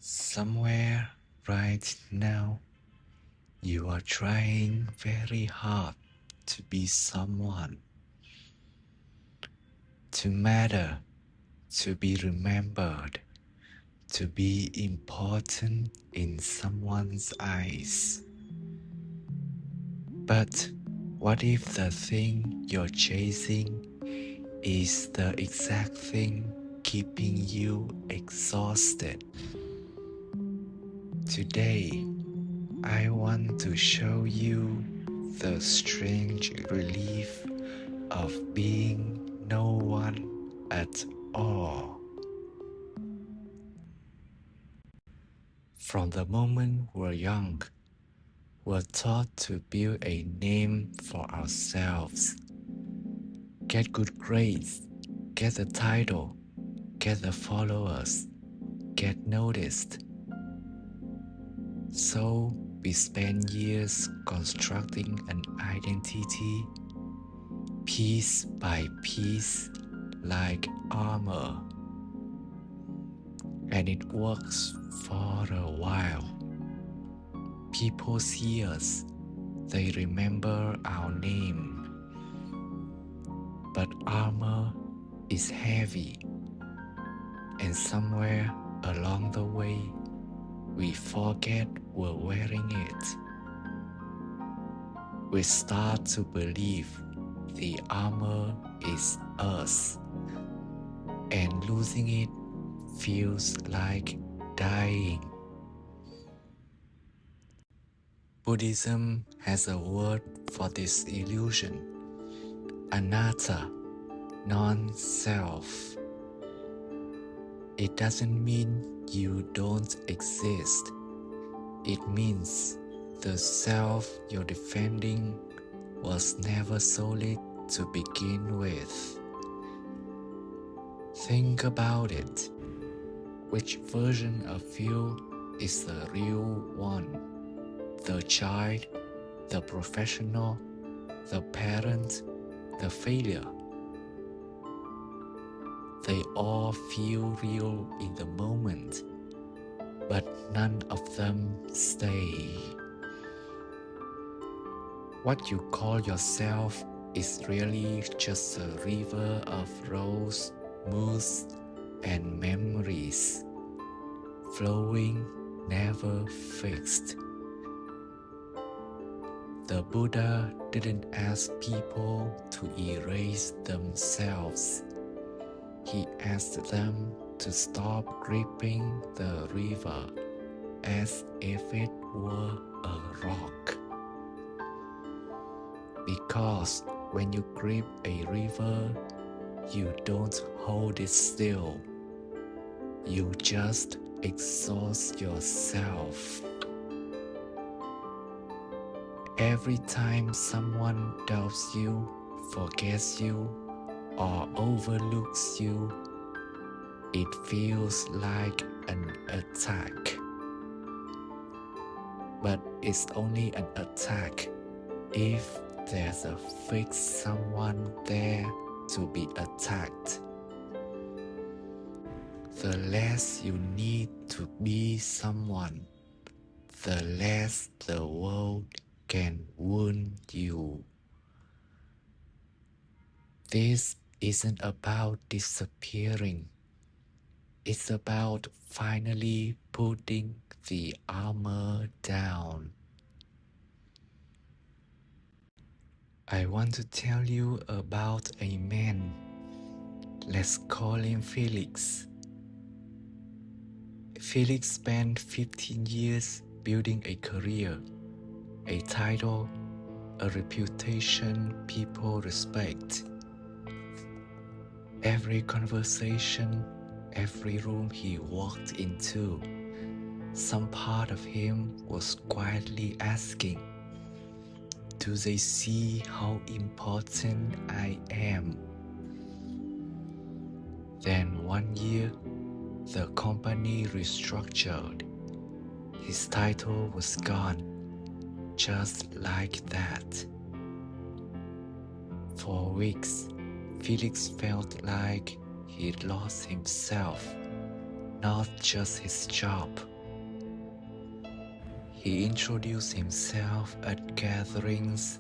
Somewhere right now, you are trying very hard to be someone, to matter, to be remembered, to be important in someone's eyes. But what if the thing you're chasing is the exact thing keeping you exhausted? Today, I want to show you the strange relief of being no one at all. From the moment we're young, we're taught to build a name for ourselves. Get good grades, get a title, get the followers, get noticed. So we spend years constructing an identity, piece by piece, like armor. And it works for a while. People see us, they remember our name. But armor is heavy, and somewhere along the way, we forget we're wearing it. We start to believe the armor is us, and losing it feels like dying. Buddhism has a word for this illusion: Anatta, non-self. It doesn't mean you don't exist. It means the self you're defending was never solid to begin with. Think about it. Which version of you is the real one? The child, the professional, the parent, the failure? They all feel real in the moment, but none of them stay. What you call yourself is really just a river of roles, moods, and memories, flowing, never fixed. The Buddha didn't ask people to erase themselves. He asked them to stop gripping the river as if it were a rock. Because when you grip a river, you don't hold it still. You just exhaust yourself. Every time someone doubts you, forgets you, or overlooks you, it feels like an attack. But it's only an attack if there's a fixed someone there to be attacked. The less you need to be someone, the less the world can wound you. This isn't about disappearing. It's about finally putting the armor down. I want to tell you about a man. Let's call him Felix. Felix spent 15 years building a career, a title, a reputation people respect. Every conversation, every room he walked into, some part of him was quietly asking, do they see how important I am? Then one year, the company restructured. His title was gone, just like that. For weeks, Felix felt like he'd lost himself, not just his job, He introduced himself at gatherings,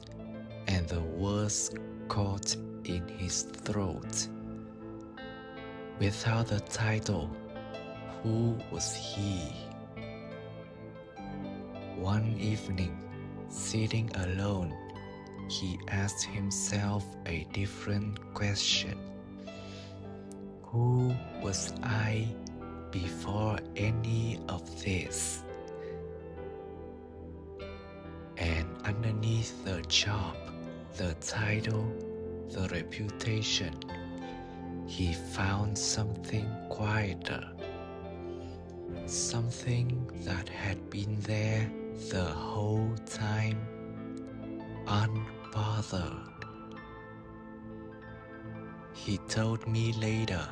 and the words caught in his throat. Without the title, who was he? One evening, sitting alone, he asked himself a different question. Who was I before any of this? And underneath the job, the title, the reputation, he found something quieter, something that had been there the whole time, unbothered. He told me later,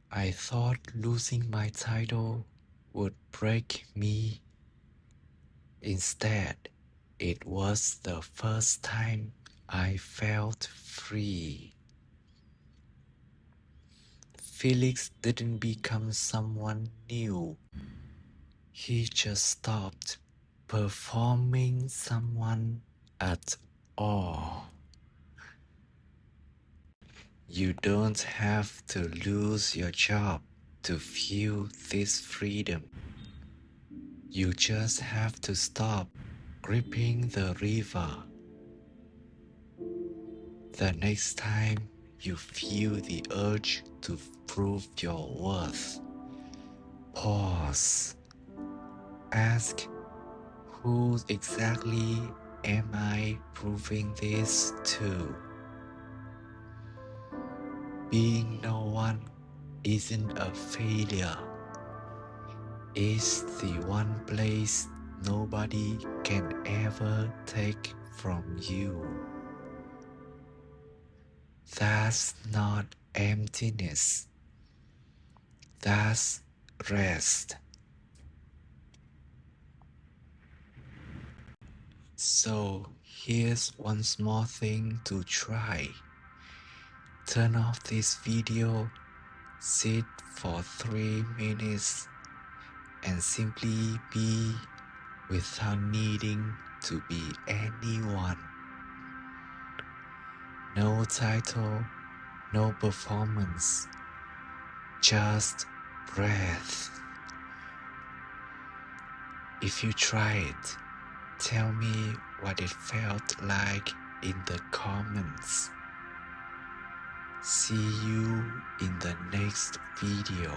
I thought losing my title would break me. Instead, it was the first time I felt free. Felix didn't become someone new. He just stopped performing someone at all. You don't have to lose your job to feel this freedom. You just have to stop gripping the river. The next time you feel the urge to prove your worth, pause. Ask, who exactly am I proving this to? Being no one isn't a failure. It's the one place nobody can ever take from you. That's not emptiness. That's rest. So here's one small thing to try. Turn off this video, sit for 3 minutes, and simply be without needing to be anyone. No title, no performance, just breath. If you try it, tell me what it felt like in the comments. See you in the next video.